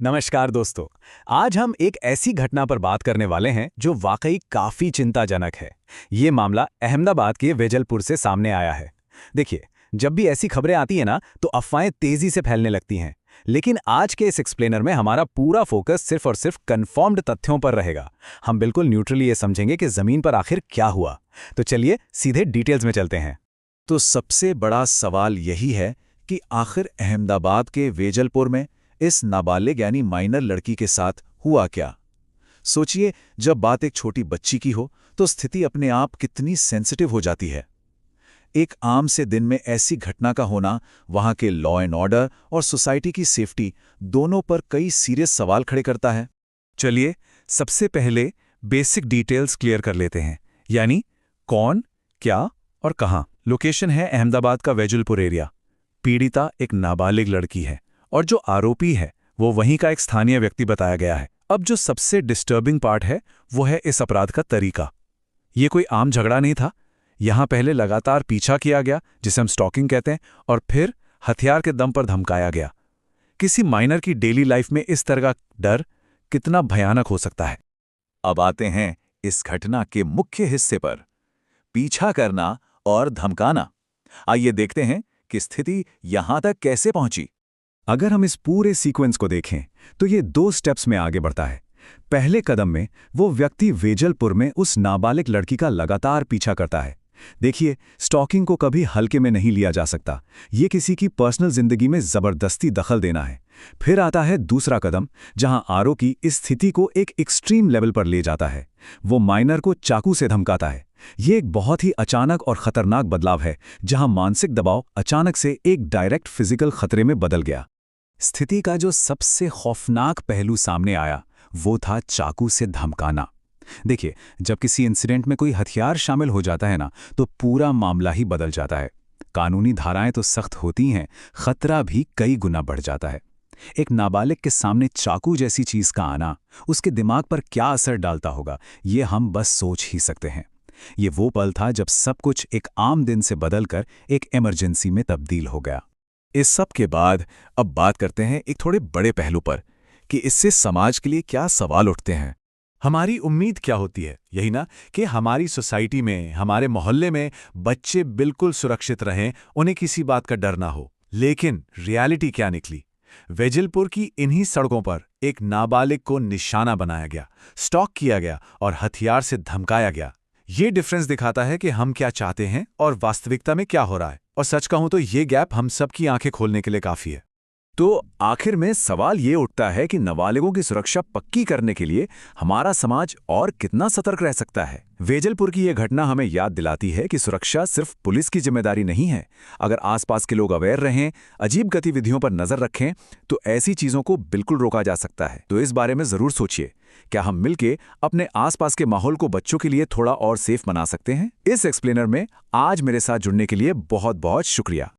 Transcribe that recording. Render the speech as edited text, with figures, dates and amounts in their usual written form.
नमस्कार दोस्तों। आज हम एक ऐसी घटना पर बात करने वाले हैं जो वाकई काफी चिंताजनक है। ये मामला अहमदाबाद के वेजलपुर से सामने आया है। देखिए, जब भी ऐसी खबरें आती हैं ना तो अफवाहें तेजी से फैलने लगती हैं। लेकिन आज के इस एक्सप्लेनर में हमारा पूरा फोकस सिर्फ और सिर्फ कंफर्म्ड तथ्यों पर रहेगा। हम बिल्कुल न्यूट्रली ये समझेंगे कि जमीन पर आखिर क्या हुआ। तो चलिए सीधे डिटेल्स में चलते हैं। तो सबसे बड़ा सवाल यही है कि आखिर अहमदाबाद के वेजलपुर में इस नाबालिग यानी माइनर लड़की के साथ हुआ क्या। सोचिए, जब बात एक छोटी बच्ची की हो तो स्थिति अपने आप कितनी सेंसिटिव हो जाती है। एक आम से दिन में ऐसी घटना का होना वहां के लॉ एंड ऑर्डर और सोसाइटी की सेफ्टी दोनों पर कई सीरियस सवाल खड़े करता है। चलिए सबसे पहले बेसिक डिटेल्स क्लियर कर लेते हैं, यानी कौन, क्या और कहां। लोकेशन है अहमदाबाद का वेजलपुर एरिया। पीड़िता एक नाबालिग लड़की है और जो आरोपी है वो वहीं का एक स्थानीय व्यक्ति बताया गया है। अब जो सबसे डिस्टर्बिंग पार्ट है वो है इस अपराध का तरीका। ये कोई आम झगड़ा नहीं था। यहां पहले लगातार पीछा किया गया, जिसे हम स्टॉकिंग कहते हैं, और फिर हथियार के दम पर धमकाया गया। किसी माइनर की डेली लाइफ में इस तरह का डर कितना भयानक हो सकता है। अब आते हैं इस घटना के मुख्य हिस्से पर, पीछा करना और धमकाना। आइए देखते हैं कि स्थिति यहां तक कैसे पहुंची। अगर हम इस पूरे सीक्वेंस को देखें तो ये 2 स्टेप्स में आगे बढ़ता है। पहले कदम में वो व्यक्ति वेजलपुर में उस नाबालिग लड़की का लगातार पीछा करता है। देखिए, स्टॉकिंग को कभी हल्के में नहीं लिया जा सकता। ये किसी की पर्सनल जिंदगी में जबरदस्ती दखल देना है। फिर आता है दूसरा कदम, जहां आरोपी इस स्थिति को एक एक्सट्रीम लेवल पर ले जाता है। वो माइनर को चाकू से धमकाता है। ये एक बहुत ही अचानक और खतरनाक बदलाव है, जहां मानसिक दबाव अचानक से एक डायरेक्ट फिजिकल खतरे में बदल गया। स्थिति का जो सबसे खौफनाक पहलू सामने आया वो था चाकू से धमकाना। देखिए, जब किसी इंसिडेंट में कोई हथियार शामिल हो जाता है ना तो पूरा मामला ही बदल जाता है। कानूनी धाराएं तो सख्त होती हैं, खतरा भी कई गुना बढ़ जाता है। एक नाबालिग के सामने चाकू जैसी चीज का आना उसके दिमाग पर क्या असर डालता होगा, ये हम बस सोच ही सकते हैं। ये वो पल था जब सब कुछ एक आम दिन से बदलकर एक इमरजेंसी में तब्दील हो गया। इस सब के बाद अब बात करते हैं एक थोड़े बड़े पहलू पर कि इससे समाज के लिए क्या सवाल उठते हैं। हमारी उम्मीद क्या होती है, यही ना, कि हमारी सोसाइटी में, हमारे मोहल्ले में बच्चे बिल्कुल सुरक्षित रहें, उन्हें किसी बात का डर ना हो। लेकिन रियलिटी क्या निकली? वेजलपुर की इन्हीं सड़कों पर एक नाबालिग को निशाना बनाया गया, स्टॉक किया गया और हथियार से धमकाया गया। ये डिफरेंस दिखाता है कि हम क्या चाहते हैं और वास्तविकता में क्या हो रहा है। और सच कहूं तो ये गैप हम सबकी आंखें खोलने के लिए काफी है। तो आखिर में सवाल ये उठता है कि नाबालिगों की सुरक्षा पक्की करने के लिए हमारा समाज और कितना सतर्क रह सकता है। वेजलपुर की यह घटना हमें याद दिलाती है कि सुरक्षा सिर्फ पुलिस की जिम्मेदारी नहीं है। अगर आसपास के लोग अवेयर रहें, अजीब गतिविधियों पर नजर रखें, तो ऐसी चीजों को बिल्कुल रोका जा सकता है। तो इस बारे में जरूर सोचिए, क्या हम मिलके अपने आसपास के माहौल को बच्चों के लिए थोड़ा और सेफ बना सकते हैं? इस एक्सप्लेनर में आज मेरे साथ जुड़ने के लिए बहुत बहुत शुक्रिया।